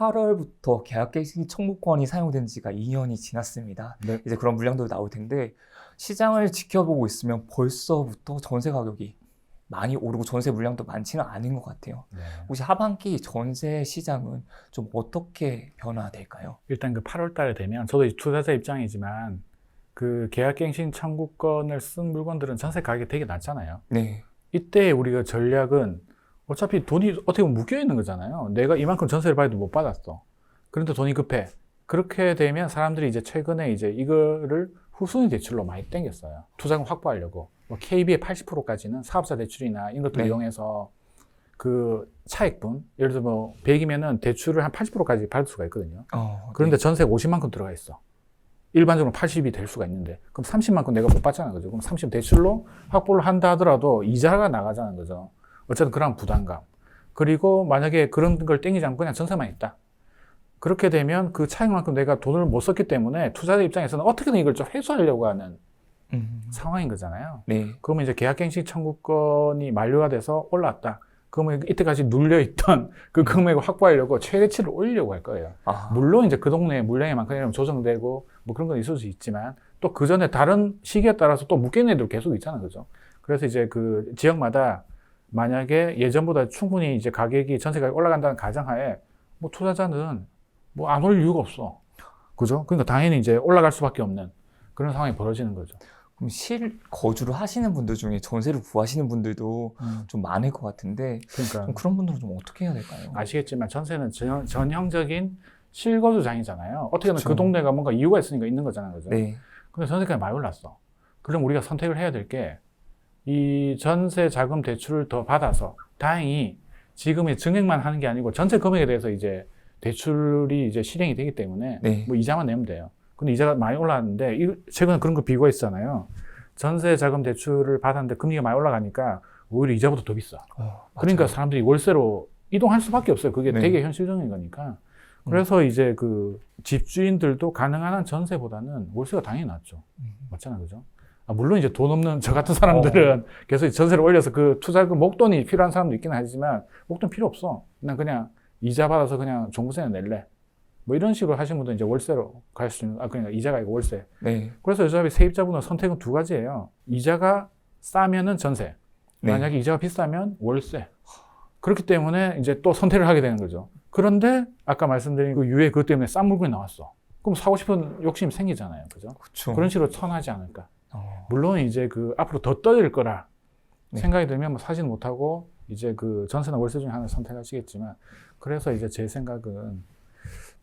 8월부터 계약갱신 청구권이 사용된 지가 2년이 지났습니다. 네. 이제 그런 물량도 나올 텐데 시장을 지켜보고 있으면 벌써부터 전세 가격이 많이 오르고 전세 물량도 많지는 않은 것 같아요. 네. 혹시 하반기 전세 시장은 좀 어떻게 변화될까요? 일단 그 8월 달에 되면 저도 투자자 입장이지만 그 계약갱신 청구권을 쓴 물건들은 전세 가격이 되게 낮잖아요. 네. 이때 우리가 전략은 어차피 돈이 어떻게 보면 묶여 있는 거잖아요. 내가 이만큼 전세를 받아도 못 받았어. 그런데 돈이 급해. 그렇게 되면 사람들이 이제 최근에 이제 이거를 후순위 대출로 많이 땡겼어요. 투자금 확보하려고. 뭐 KB의 80%까지는 사업자 대출이나 이런 것들 네. 이용해서 그 차액분, 예를 들어 뭐 100이면은 대출을 한 80%까지 받을 수가 있거든요. 그런데 전세가 50만큼 들어가 있어. 일반적으로 80이 될 수가 있는데 그럼 30만큼 내가 못 받잖아, 그죠? 그럼 30 대출로 확보를 한다 하더라도 이자가 나가자는 거죠. 어쨌든 그런 부담감. 그리고 만약에 그런 걸 땡기지 않고 그냥 전세만 있다. 그렇게 되면 그 차익만큼 내가 돈을 못 썼기 때문에 투자자 입장에서는 어떻게든 이걸 좀 회수하려고 하는 상황인 거잖아요. 네. 그러면 이제 계약갱신 청구권이 만료가 돼서 올라왔다. 그러면 이때까지 눌려있던 그 금액을 확보하려고 최대치를 올리려고 할 거예요. 물론 이제 그 동네에 물량이 많거나 조정되고 뭐 그런 건 있을 수 있지만 또 그 전에 다른 시기에 따라서 또 묶여있는 애들 계속 있잖아요. 그죠? 그래서 이제 그 지역마다 만약에 예전보다 충분히 이제 가격이 전세 가격이 올라간다는 가정하에 뭐 투자자는 뭐 안 올 이유가 없어. 그죠? 그러니까 당연히 이제 올라갈 수밖에 없는 그런 상황이 벌어지는 거죠. 그럼 실거주를 하시는 분들 중에 전세를 구하시는 분들도 좀 많을 것 같은데 그러니까 좀 그런 분들은 좀 어떻게 해야 될까요? 아시겠지만 전세는 전형적인 실거주장이잖아요. 어떻게든 그쵸. 그 동네가 뭔가 이유가 있으니까 있는 거잖아요. 그죠? 네. 근데 전세가가 많이 올랐어. 그럼 우리가 선택을 해야 될 게 이 전세 자금 대출을 더 받아서 다행히 지금의 증액만 하는 게 아니고 전체 금액에 대해서 이제 대출이 이제 실행이 되기 때문에 네. 뭐 이자만 내면 돼요. 근데 이자가 많이 올랐는데 최근에 그런 거 비교가 있잖아요. 전세 자금 대출을 받았는데 금리가 많이 올라가니까 오히려 이자보다 더 비싸. 그러니까 사람들이 월세로 이동할 수밖에 없어요. 그게 네. 되게 현실적인 거니까. 그래서 이제 그 집주인들도 가능한 한 전세보다는 월세가 당연히 낫죠. 맞잖아요. 그죠? 물론 이제 돈 없는 저 같은 사람들은 계속 전세를 올려서 그 투자금 목돈이 필요한 사람도 있긴 하지만 목돈 필요 없어. 그냥 이자 받아서 그냥 종부세나 낼래. 뭐 이런 식으로 하시는 분들은 이제 월세로 갈 수 있는, 그러니까 이자가 아니고 월세. 네. 그래서 어차피 세입자분은 선택은 두 가지예요. 이자가 싸면은 전세. 네. 만약에 이자가 비싸면 월세. 그렇기 때문에 이제 또 선택을 하게 되는 거죠. 그런데 아까 말씀드린 그 유예 그것 때문에 싼 물건이 나왔어. 그럼 사고 싶은 욕심이 생기잖아요. 그죠? 그렇죠. 그런 식으로 천하지 않을까. 물론 이제 그 앞으로 더 떨어질 거라 네. 생각이 들면 뭐 사지는 못하고 이제 그 전세나 월세 중에 하나를 선택하시겠지만 그래서 이제 제 생각은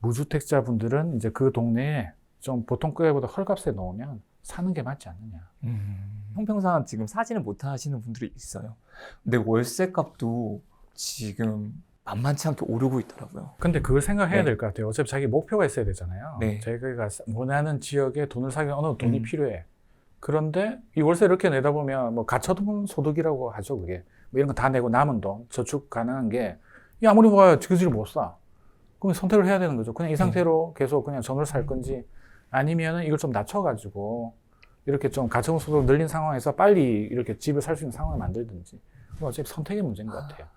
무주택자분들은 이제 그 동네에 좀 보통 가격보다 헐값에 넣으면 사는 게 맞지 않느냐. 형평상 지금 사지는 못하시는 분들이 있어요. 근데 월세 값도 지금 만만치 않게 오르고 있더라고요. 근데 그걸 생각해야 네. 될 것 같아요. 어차피 자기 목표가 있어야 되잖아요. 네. 자기가 원하는 지역에 돈을 사기 어느 정도 돈이 필요해. 그런데 이 월세 이렇게 내다 보면 뭐 가처분 소득이라고 하죠. 그게 뭐 이런 거 다 내고 남은 돈 저축 가능한 게 아무리 뭐야 그 집을 못 사. 그럼 선택을 해야 되는 거죠. 그냥 이 상태로 계속 그냥 전을 살 건지 아니면은 이걸 좀 낮춰가지고 이렇게 좀 가처분 소득을 늘린 상황에서 빨리 이렇게 집을 살 수 있는 상황을 만들든지. 어차피 선택의 문제인 것 같아요.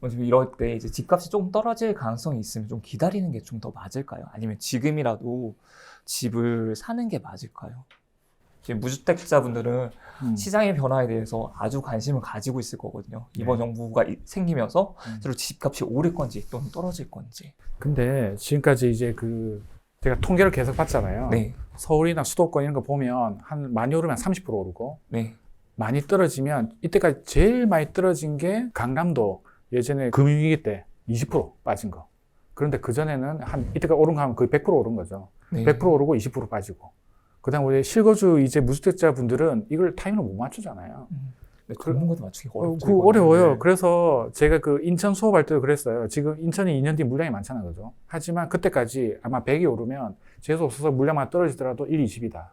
지금 이럴 때 이제 집값이 조금 떨어질 가능성이 있으면 좀 기다리는 게 좀 더 맞을까요? 아니면 지금이라도 집을 사는 게 맞을까요? 지금 무주택자분들은 시장의 변화에 대해서 아주 관심을 가지고 있을 거거든요. 이번 정부가 생기면서 서로 집값이 오를 건지 또는 떨어질 건지. 근데 지금까지 이제 제가 통계를 계속 봤잖아요. 네. 서울이나 수도권 이런 거 보면 많이 오르면 30% 오르고 네. 많이 떨어지면 이때까지 제일 많이 떨어진 게 강남도 예전에 금융위기 때 20% 빠진 거. 그런데 그전에는 이때까지 오른 거 하면 거의 100% 오른 거죠. 네. 100% 오르고 20% 빠지고. 그 다음 우리 실거주 이제 무주택자 분들은 이걸 타임을 못 맞추잖아요. 그런 것도 맞추기 어렵죠. 어려워요. 네. 그래서 제가 인천 수업할 때도 그랬어요. 지금 인천이 2년 뒤 물량이 많잖아요. 그죠? 하지만 그때까지 아마 100이 오르면 재수 없어서 물량만 떨어지더라도 1, 20이다.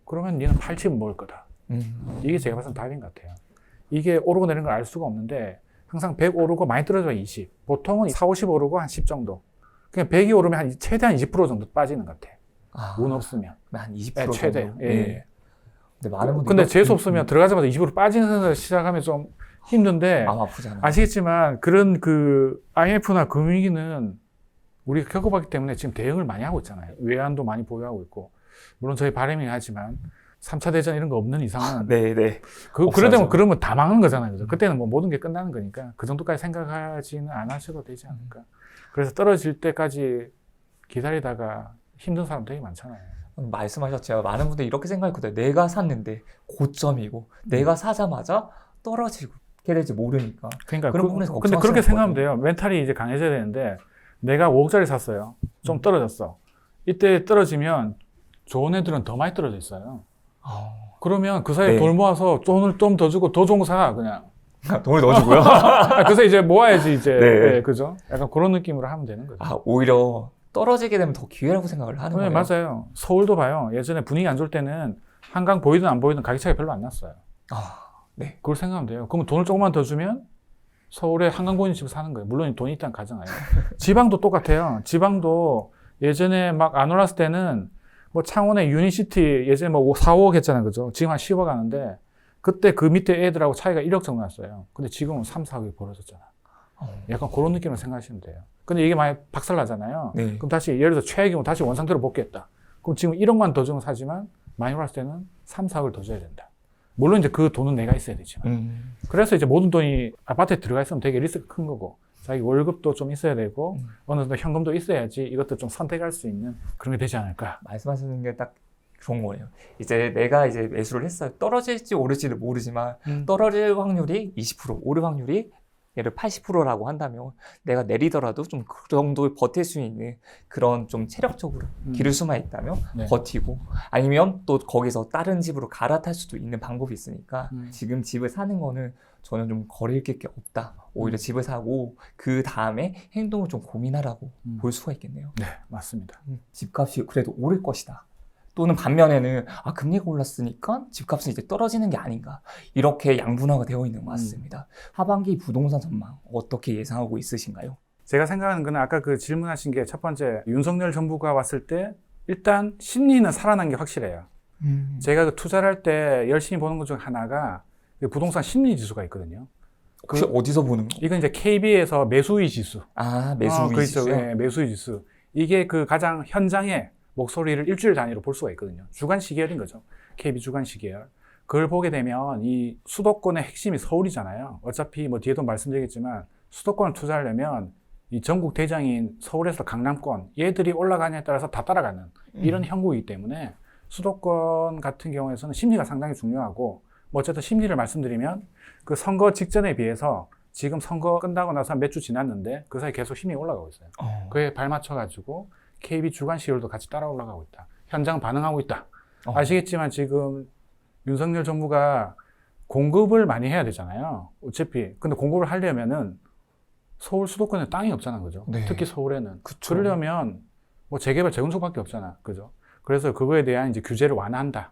그러면 니는 80은 먹을 거다. 이게 제가 봤을 때 답인 것 같아요. 이게 오르고 내리는 걸 알 수가 없는데 항상 100 오르고 많이 떨어져야 20. 보통은 4, 50 오르고 한 10 정도. 그냥 100이 오르면 최대한 20% 정도 빠지는 것 같아요. 운 없으면. 한 20% 네, 최대. 정도? 예. 근데 많은 분들이 근데 재수 없으면 들어가자마자 20% 빠지는 sense 시작하면 좀 힘든데 마음 아프잖아요. 아시겠지만 그런 IMF나 금융위기는 우리가 겪어봤기 때문에 지금 대응을 많이 하고 있잖아요. 외환도 많이 보유하고 있고. 물론 저희 바람이긴 하지만 3차 대전 이런 거 없는 이상은 네네. 그러면 다 망하는 거잖아요. 그죠? 그때는 뭐 모든 게 끝나는 거니까 그 정도까지 생각하지는 않으셔도 되지 않을까. 그래서 떨어질 때까지 기다리다가 힘든 사람 되게 많잖아요. 말씀하셨지만 많은 분들이 이렇게 생각했거든요. 내가 샀는데 고점이고 내가 사자마자 떨어지고 이렇게 될지 모르니까. 그러니까 그런 부분에서 근데 그렇게 생각하면 거거든요. 돼요. 멘탈이 이제 강해져야 되는데 내가 5억짜리 샀어요. 좀 떨어졌어. 이때 떨어지면 좋은 애들은 더 많이 떨어져 있어요. 그러면 그 사이에 네. 돈 모아서 돈을 좀 더 주고 더 좋은 거 사, 그냥. 돈을 넣어주고요. 그 사이에 이제 모아야지, 이제. 네. 네, 그죠? 약간 그런 느낌으로 하면 되는 거죠. 오히려 떨어지게 되면 더 기회라고 생각을 하는 네, 거예요. 맞아요. 서울도 봐요. 예전에 분위기 안 좋을 때는 한강 보이든 안 보이든 가격 차이가 별로 안 났어요. 네. 그걸 생각하면 돼요. 그러면 돈을 조금만 더 주면 서울에 한강 보이는 집을 사는 거예요. 물론 돈이 있다는 가정하에. 지방도 똑같아요. 지방도 예전에 막 안 올랐을 때는 뭐 창원의 유니시티 예전에 뭐 4, 5억 했잖아요. 그죠? 지금 한 10억 하는데 그때 그 밑에 애들하고 차이가 1억 정도 났어요. 근데 지금은 3, 4억이 벌어졌잖아. 약간 그런 느낌으로 생각하시면 돼요. 근데 이게 만약 박살나잖아요. 네. 그럼 다시 예를 들어 최악의 경우 다시 원상태로 복귀했다. 그럼 지금 1억만 더 주면 사지만 많이 올랐을 때는 3, 4억을 더 줘야 된다. 물론 이제 그 돈은 내가 있어야 되지만. 그래서 이제 모든 돈이 아파트에 들어가 있으면 되게 리스크가 큰 거고 자기 월급도 좀 있어야 되고 어느 정도 현금도 있어야지 이것도 좀 선택할 수 있는 그런 게 되지 않을까. 말씀하시는 게 딱 좋은 거예요. 이제 내가 이제 매수를 했어요. 떨어질지 오를지를 모르지만 떨어질 확률이 20%, 오를 확률이 예를 80%라고 한다면 내가 내리더라도 좀 그 정도 버틸 수 있는 그런 좀 체력적으로 기를 수만 있다면 네. 버티고 아니면 또 거기서 다른 집으로 갈아탈 수도 있는 방법이 있으니까 지금 집을 사는 거는 저는 좀 거릴 게 없다. 오히려 집을 사고 그 다음에 행동을 좀 고민하라고 볼 수가 있겠네요. 네, 맞습니다. 집값이 그래도 오를 것이다. 또는 반면에는 금리가 올랐으니까 집값은 이제 떨어지는 게 아닌가 이렇게 양분화가 되어 있는 것 같습니다. 하반기 부동산 전망 어떻게 예상하고 있으신가요? 제가 생각하는 거는 아까 그 질문하신 게 첫 번째 윤석열 정부가 왔을 때 일단 심리는 살아난 게 확실해요. 제가 그 투자를 할 때 열심히 보는 것 중 하나가 그 부동산 심리 지수가 있거든요. 혹시 어디서 보는 거? 이건 이제 KB에서 매수의 지수. 매수의 그렇죠. 지수요? 네, 매수의 지수. 이게 그 가장 현장의 목소리를 일주일 단위로 볼 수가 있거든요. 주간 시계열인 거죠. KB 주간 시계열. 그걸 보게 되면 이 수도권의 핵심이 서울이잖아요. 어차피 뭐 뒤에도 말씀드리겠지만 수도권을 투자하려면 이 전국 대장인 서울에서 강남권 얘들이 올라가냐에 따라서 다 따라가는 이런 형국이기 때문에 수도권 같은 경우에서는 심리가 상당히 중요하고 뭐 어쨌든 심리를 말씀드리면 그 선거 직전에 비해서 지금 선거 끝나고 나서 몇 주 지났는데 그 사이 계속 힘이 올라가고 있어요. 그에 발맞춰가지고 KB 주간 시율도 같이 따라 올라가고 있다. 현장 반응하고 있다. 아시겠지만 지금 윤석열 정부가 공급을 많이 해야 되잖아요. 어차피. 근데 공급을 하려면은 서울 수도권에 땅이 없잖아. 그죠? 네. 특히 서울에는. 그쵸. 그러려면 뭐 재개발, 재건축밖에 없잖아. 그죠? 그래서 그거에 대한 이제 규제를 완화한다.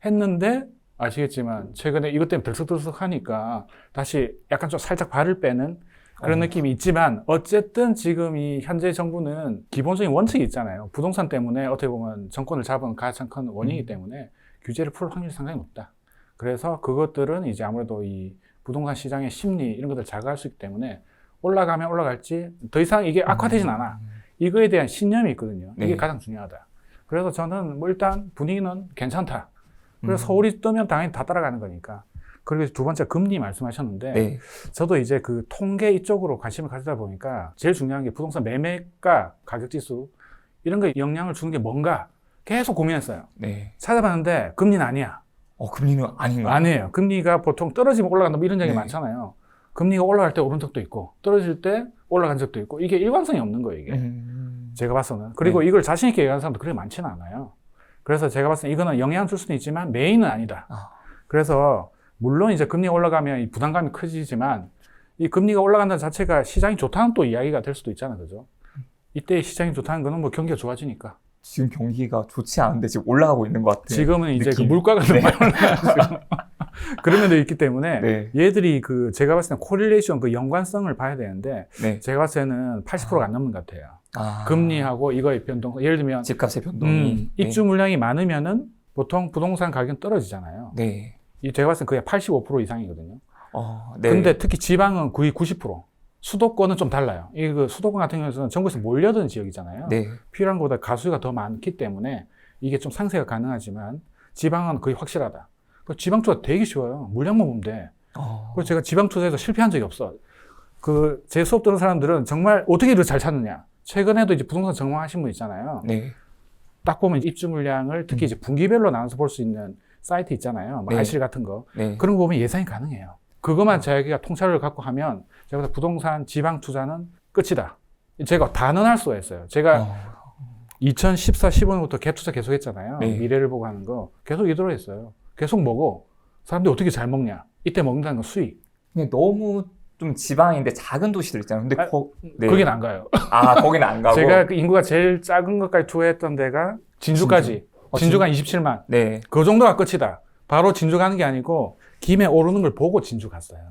했는데 아시겠지만 최근에 이것 때문에 들썩들썩 하니까 다시 약간 좀 살짝 발을 빼는 그런 느낌이 있지만 어쨌든 지금 이 현재 정부는 기본적인 원칙이 있잖아요. 부동산 때문에 어떻게 보면 정권을 잡은 가장 큰 원인이기 때문에 규제를 풀 확률이 상당히 높다. 그래서 그것들은 이제 아무래도 이 부동산 시장의 심리 이런 것들을 자극할 수 있기 때문에 올라가면 올라갈지 더 이상 이게 악화되진 않아. 이거에 대한 신념이 있거든요. 이게 네. 가장 중요하다. 그래서 저는 뭐 일단 분위기는 괜찮다. 그래서 서울이 뜨면 당연히 다 따라가는 거니까. 그리고 두 번째 금리 말씀하셨는데 네. 저도 이제 그 통계 이쪽으로 관심을 가지다 보니까 제일 중요한 게 부동산 매매가 가격 지수 이런 거에 영향을 주는 게 뭔가 계속 고민했어요. 네. 찾아봤는데 금리는 아니야. 금리는 아닌가요? 아니에요. 금리가 보통 떨어지면 올라간다 뭐 이런 얘기 네. 많잖아요. 금리가 올라갈 때 오른 적도 있고 떨어질 때 올라간 적도 있고 이게 일관성이 없는 거예요. 이게 제가 봐서는. 그리고 네. 이걸 자신 있게 얘기하는 사람도 그렇게 많지는 않아요. 그래서 제가 봤을 때 이거는 영향 줄 수는 있지만 메인은 아니다. 그래서 물론 이제 금리가 올라가면 이 부담감이 커지지만 이 금리가 올라간다는 자체가 시장이 좋다는 또 이야기가 될 수도 있잖아요. 그죠? 이때 시장이 좋다는 거는 뭐 경기가 좋아지니까. 지금 경기가 좋지 않은데 지금 올라가고 있는 것 같아요. 지금은 이제 느낌. 그 물가가 좀 많이 올라가지고 그런 면도 있기 때문에 네. 얘들이 그 제가 봤을 때는 코릴레이션 그 연관성을 봐야 되는데 네. 제가 봤을 때는 80%가 안 넘는 것 같아요. 아, 금리하고 이거의 변동. 예를 들면 집값의 변동이 입주 물량이 많으면은 보통 부동산 가격은 떨어지잖아요. 네. 이 제가 봤을 때 그게 85% 이상이거든요. 네. 근데 특히 지방은 거의 90%. 수도권은 좀 달라요. 이 그 수도권 같은 경우에는 전국에서 몰려드는 지역이잖아요. 네. 필요한 것보다 가수가 더 많기 때문에 이게 좀 상세가 가능하지만 지방은 거의 확실하다. 그 지방 투자 되게 쉬워요. 물량만 보면 돼. 그래서 제가 지방 투자에서 실패한 적이 없어. 그 제 수업 듣는 사람들은 정말 어떻게 이렇게 잘 찾느냐. 최근에도 이제 부동산 전망하신 분 있잖아요. 네. 딱 보면 입주 물량을 특히 이제 분기별로 나눠서 볼 수 있는 사이트 있잖아요. 뭐 네. 알실 같은 거. 네. 그런 거 보면 예상이 가능해요. 그것만 자기가 통찰을 갖고 하면 제가 보다 부동산 지방 투자는 끝이다. 제가 단언할 수가 있어요. 제가 2014, 15년부터 갭 투자 계속 했잖아요. 네. 미래를 보고 하는 거. 계속 이대로 했어요. 계속 먹어. 사람들이 어떻게 잘 먹냐. 이때 먹는다는 건 수익. 근데 너무 좀 지방인데 작은 도시들 있잖아요. 근데 네. 거긴 안 가요. 아, 거기는 안 가고. 제가 그 인구가 제일 작은 것까지 투자했던 데가 진주까지. 진주가 27만. 네. 그 정도가 끝이다. 바로 진주 가는 게 아니고 김에 오르는 걸 보고 진주 갔어요.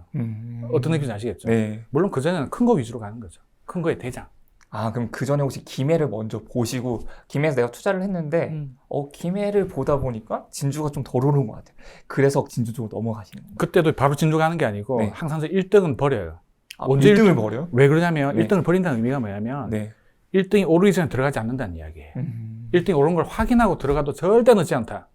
어떤 느낌인지 아시겠죠? 네. 물론 그전에는 큰 거 위주로 가는 거죠. 큰 거의 대장. 아, 그럼 그 전에 혹시 김해를 먼저 보시고 김해에서 내가 투자를 했는데 김해를 보다 보니까 진주가 좀 덜 오른 것 같아요. 그래서 진주 쪽으로 넘어가시는 거예요. 그때도 바로 진주 가는 게 아니고 네. 항상 1등은 버려요. 아, 언제 1등을 버려요? 왜 그러냐면 네. 1등을 버린다는 의미가 뭐냐면 네. 1등이 오르기 전에 들어가지 않는다는 이야기예요. 1등이 오른 걸 확인하고 들어가도 절대 늦지 않다.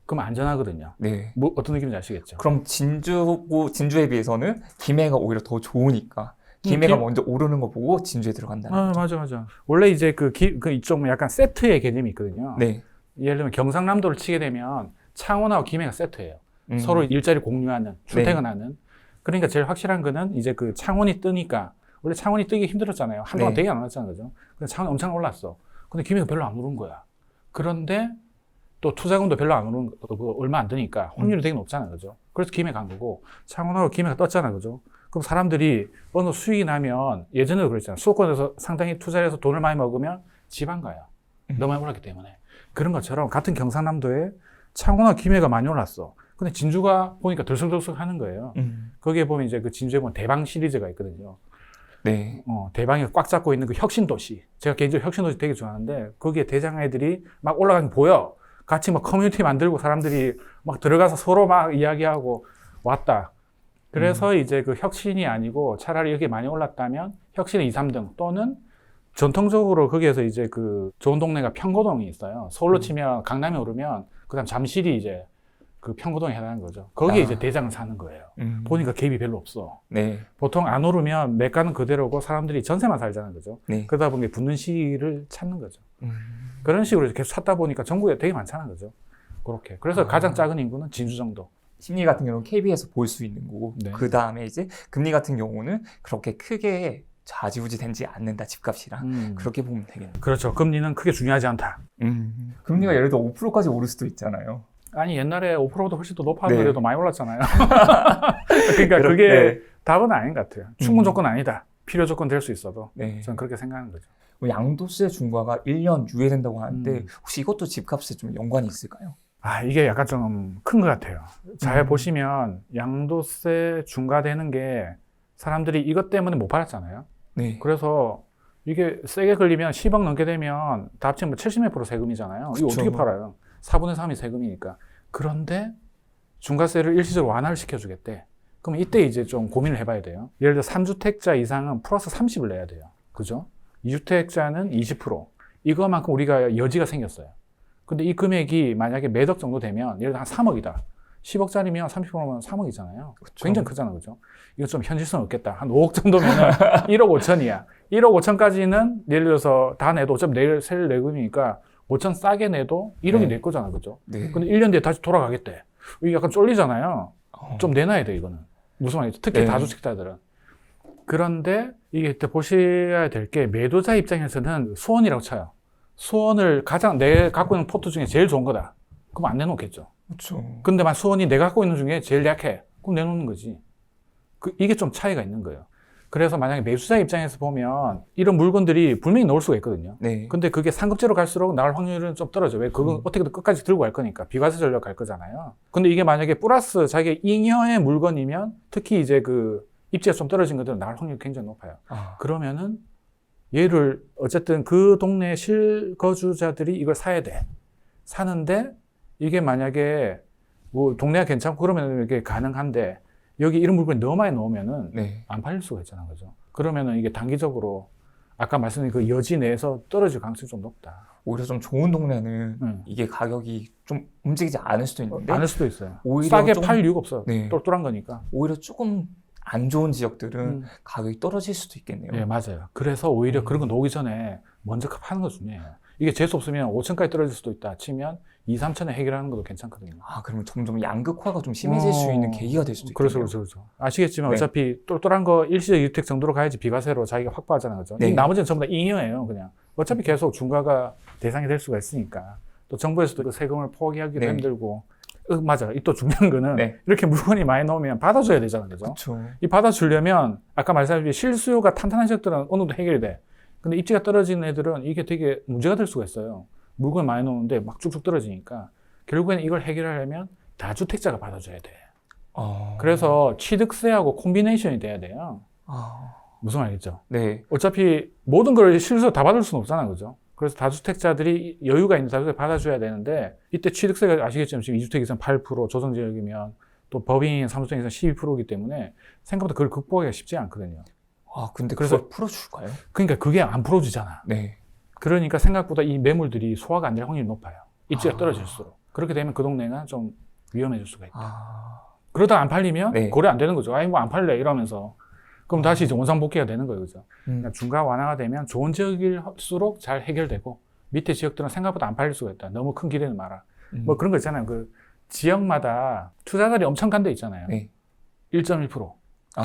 그럼 안전하거든요. 네. 뭐 어떤 느낌인지 아시겠죠? 그럼 진주에 비해서는 김해가 오히려 더 좋으니까 김해가 먼저 오르는 거 보고 진주에 들어간다는 거죠. 맞아. 원래 이제 그 이쪽 약간 세트의 개념이 있거든요. 네. 예를 들면 경상남도를 치게 되면 창원하고 김해가 세트예요. 서로 일자리 공유하는, 출퇴근하는. 그러니까 제일 확실한 거는 이제 그 창원이 뜨니까, 원래 창원이 뜨기 힘들었잖아요. 한동안 네. 되게 안 올랐잖아요. 그죠? 근데 창원이 엄청 올랐어. 근데 김해가 별로 안 오른 거야. 그런데 또 투자금도 별로 안 오른, 얼마 안 드니까 확률이 되게 높잖아요. 그죠? 그래서 김해 간 거고, 창원하고 김해가 떴잖아요. 그죠? 그럼 사람들이 어느 수익이 나면, 예전에도 그랬잖아요. 수도권에서 상당히 투자를 해서 돈을 많이 먹으면 지방 가요. 너무 많이 올랐기 때문에. 그런 것처럼 같은 경상남도에 창원하고 김해가 많이 올랐어. 근데 진주가 보니까 들썩들썩 하는 거예요. 거기에 보면 이제 그 진주에 보면 대방 시리즈가 있거든요. 네. 대방이 꽉 잡고 있는 그 혁신도시. 제가 개인적으로 혁신도시 되게 좋아하는데, 거기에 대장애들이 막 올라가는 게 보여. 같이 막 커뮤니티 만들고 사람들이 막 들어가서 서로 막 이야기하고 왔다. 그래서 이제 그 혁신이 아니고 차라리 여기 많이 올랐다면 혁신의 2, 3등 또는 전통적으로 거기에서 이제 그 좋은 동네가 평고동이 있어요. 서울로 치면 강남에 오르면 그다음 잠실이 이제 그 평고동에 해당하는 거죠. 거기에 이제 대장을 사는 거예요. 보니까 갭이 별로 없어. 네. 보통 안 오르면 매가는 그대로고 사람들이 전세만 살자는 거죠. 네. 그러다 보니 붙는 시기를 찾는 거죠. 그런 식으로 계속 찾다 보니까 전국에 되게 많잖아요. 그죠? 그렇게. 그래서 가장 작은 인구는 진주 정도. 심리 같은 경우는 KB에서 볼 수 있는 거고, 네. 그 다음에 이제 금리 같은 경우는 그렇게 크게 좌지우지 되지 않는다, 집값이랑. 그렇게 보면 되겠네요. 그렇죠. 금리는 크게 중요하지 않다. 금리가 예를 들어 5%까지 오를 수도 있잖아요. 아니 옛날에 5%보다 훨씬 더 높았는데도 네. 많이 올랐잖아요. 그러니까 그게 네. 답은 아닌 것 같아요. 충분 조건 아니다. 필요 조건 될 수 있어도 네. 저는 그렇게 생각하는 거죠. 양도세 중과가 1년 유예된다고 하는데 혹시 이것도 집값에 좀 연관이 있을까요? 이게 약간 좀 큰 것 같아요. 잘 보시면 양도세 중과되는 게 사람들이 이것 때문에 못 팔았잖아요. 네. 그래서 이게 세게 걸리면 10억 넘게 되면 다 합치면 70몇 프로 세금이잖아요. 이거 그쵸. 어떻게 팔아요? 4분의 3이 세금이니까. 그런데 중과세를 일시적으로 완화를 시켜주겠대. 그럼 이때 이제 좀 고민을 해봐야 돼요. 예를 들어 3주택자 이상은 플러스 30을 내야 돼요. 그죠? 2주택자는 20%. 이거만큼 우리가 여지가 생겼어요. 근데 이 금액이 만약에 매덕 정도 되면 예를 들어 한 3억이다. 10억짜리면 30%면 3억이잖아요. 그쵸. 굉장히 크잖아요. 그죠? 이거 좀 현실성 없겠다. 한 5억 정도면 1억 5천이야. 1억 5천까지는 예를 들어서 다 내도 어차피 내일 셀 내금이니까 5천 싸게 내도 1억이 네. 낼 거잖아. 그죠? 네. 근데 1년 뒤에 다시 돌아가겠대. 이게 약간 쫄리잖아요. 좀 내놔야 돼, 이거는. 무슨 말이죠? 특히 네. 다주택자들은. 그런데 이게 보셔야 될 게 매도자 입장에서는 수원이라고 쳐요. 수원을 가장 내 갖고 있는 포트 중에 제일 좋은 거다. 그럼 안 내놓겠죠. 그렇죠. 근데 만 수원이 내가 갖고 있는 중에 제일 약해. 그럼 내놓는 거지. 이게 좀 차이가 있는 거예요. 그래서 만약에 매수자 입장에서 보면 이런 물건들이 분명히 넣을 수가 있거든요. 네. 근데 그게 상급제로 갈수록 나올 확률은 좀 떨어져. 왜? 그건 어떻게든 끝까지 들고 갈 거니까. 비과세 전략 갈 거잖아요. 근데 이게 만약에 플러스 자기 잉여의 물건이면 특히 이제 그 입지가 좀 떨어진 것들은 나올 확률이 굉장히 높아요. 그러면은 얘를 어쨌든 그 동네 실거주자들이 이걸 사야 돼. 사는데 이게 만약에 뭐 동네가 괜찮고 그러면 이게 가능한데 여기 이런 물건이 너무 많이 넣으면은 네. 안 팔릴 수가 있잖아요. 그죠? 그러면은 이게 단기적으로 아까 말씀드린 그 여지 내에서 떨어질 가능성이 좀 높다. 오히려 좀 좋은 동네는 이게 가격이 좀 움직이지 않을 수도 있는데 않을 수도 있어요. 오히려 싸게 좀- 팔 이유가 없어요. 네. 똘똘한 거니까. 오히려 조금 안 좋은 지역들은 가격이 떨어질 수도 있겠네요. 네, 맞아요. 그래서 오히려 그런 거 놓기 전에 먼저 파는 거 중요해요. 이게 재수 없으면 5천까지 떨어질 수도 있다 치면 2, 3천에 해결하는 것도 괜찮거든요. 아, 그러면 점점 양극화가 좀 심해질 수 있는 계기가 될 수도 그렇죠, 있겠네요. 그렇죠. 아시겠지만 네. 어차피 똘똘한 거 일시적 주택 정도로 가야지 비과세로 자기가 확보하잖아요. 그죠? 네. 이 나머지는 전부 다 잉여예요, 그냥. 어차피 계속 중과가 대상이 될 수가 있으니까. 또 정부에서도 그 세금을 포기하기도 네. 힘들고. 맞아. 이 또 중요한 거는 네. 이렇게 물건이 많이 나오면 받아줘야 되잖아요. 그죠? 그렇죠. 이 받아주려면 아까 말씀드린 실수요가 탄탄한 지역들은 어느 정도 해결이 돼. 근데 입지가 떨어지는 애들은 이게 되게 문제가 될 수가 있어요. 물건 많이 나오는데 막 쭉쭉 떨어지니까 결국에는 이걸 해결하려면 다주택자가 받아줘야 돼. 그래서 취득세하고 콤비네이션이 돼야 돼요. 무슨 말이겠죠? 네. 어차피 모든 걸 실수로 다 받을 수는 없잖아요. 그죠? 그래서 다주택자들이 여유가 있는 다주택 받아줘야 되는데 이때 취득세가 아시겠지만 지금 2주택 이상 8%, 조성지역이면 또 법인 사무소 이상 12%이기 때문에 생각보다 그걸 극복하기가 쉽지 않거든요. 아, 근데 그래서- 그걸 풀어줄까요? 그러니까 그게 안 풀어지잖아. 네. 그러니까 생각보다 이 매물들이 소화가 안 될 확률이 높아요. 입지가 아. 떨어질수록. 그렇게 되면 그 동네가 좀 위험해질 수가 있다. 아, 그러다 안 팔리면 네. 거래 안 되는 거죠. 아니 뭐 안 팔래 이러면서. 그럼 다시 이제 원상복귀가 되는 거예요. 그죠? 음. 그러니까 중과 완화가 되면 좋은 지역일수록 잘 해결되고 밑에 지역들은 생각보다 안 팔릴 수가 있다. 너무 큰 기대는 마라. 뭐 그런 거 있잖아요. 그 지역마다 투자자들이 엄청 간 데 있잖아요. 네. 1.1%.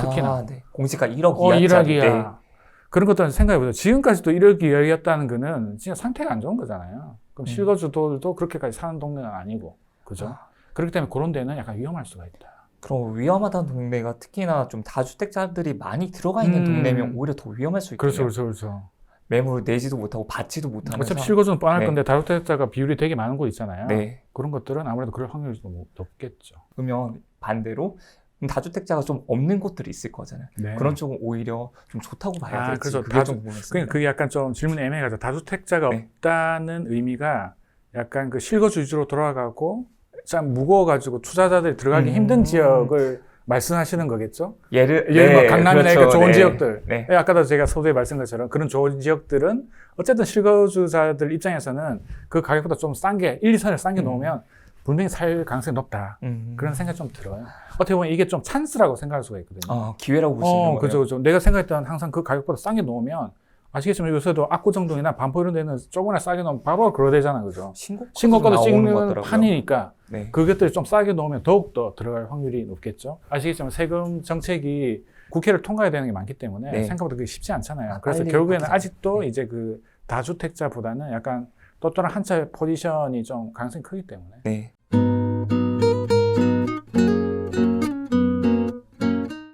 특히나. 아, 네. 공시가 1억 이하짜리. 1억이야. 네. 그런 것들은 생각해보세요. 지금까지도 1억 이하였다는 거는 진짜 상태가 안 좋은 거잖아요. 그럼 실거주들도 그렇게까지 사는 동네는 아니고. 그죠? 그렇기 때문에 그런 데는 약간 위험할 수가 있다. 그럼 위험하다는 동네가 특히나 좀 다주택자들이 많이 들어가 있는 동네면 오히려 더 위험할 수 있겠네요. 그렇죠. 매물을 내지도 못하고 받지도 못하면서. 어차피 실거주는 뻔할 네. 건데 다주택자가 비율이 되게 많은 곳 있잖아요. 네. 그런 것들은 아무래도 그럴 확률이 좀 높겠죠. 그러면 반대로 다주택자가 좀 없는 곳들이 있을 거잖아요. 네. 그런 쪽은 오히려 좀 좋다고 봐야 될지 그래서 그게 좀 궁금했습니다. 그러니까 그게 약간 좀 질문이 애매하죠. 다주택자가 네. 없다는 의미가 약간 그 실거주 위주로 돌아가고 참 무거워가지고 투자자들이 들어가기 힘든 지역을 말씀하시는 거겠죠? 예를 뭐 강남이나 이렇게 좋은 네. 지역들. 네. 아까도 제가 서두에 말씀한 것처럼 그런 좋은 지역들은 어쨌든 실거주자들 입장에서는 그 가격보다 좀 싼 게 1, 2선을 싼 게 놓으면 분명히 살 가능성이 높다. 그런 생각이 좀 들어요. 어떻게 보면 이게 좀 찬스라고 생각할 수가 있거든요. 기회라고 볼 수 있는 거예요. 그죠. 내가 생각했던 항상 그 가격보다 싼 게 놓으면 아시겠지만 요새도 압구정동이나 반포 이런 데는 조금이나 싸게 놓으면 바로 거래되잖아요. 그죠? 신고가도 찍는 판이니까 네. 그것들이 좀 싸게 놓으면 더욱더 들어갈 확률이 높겠죠. 아시겠지만 세금 정책이 국회를 통과해야 되는 게 많기 때문에 네. 생각보다 그게 쉽지 않잖아요. 그래서 빨리 결국에는 바뀌잖아요. 아직도 네. 이제 그 다주택자보다는 약간 똘똘한 한 채 포지션이 좀 가능성이 크기 때문에 네.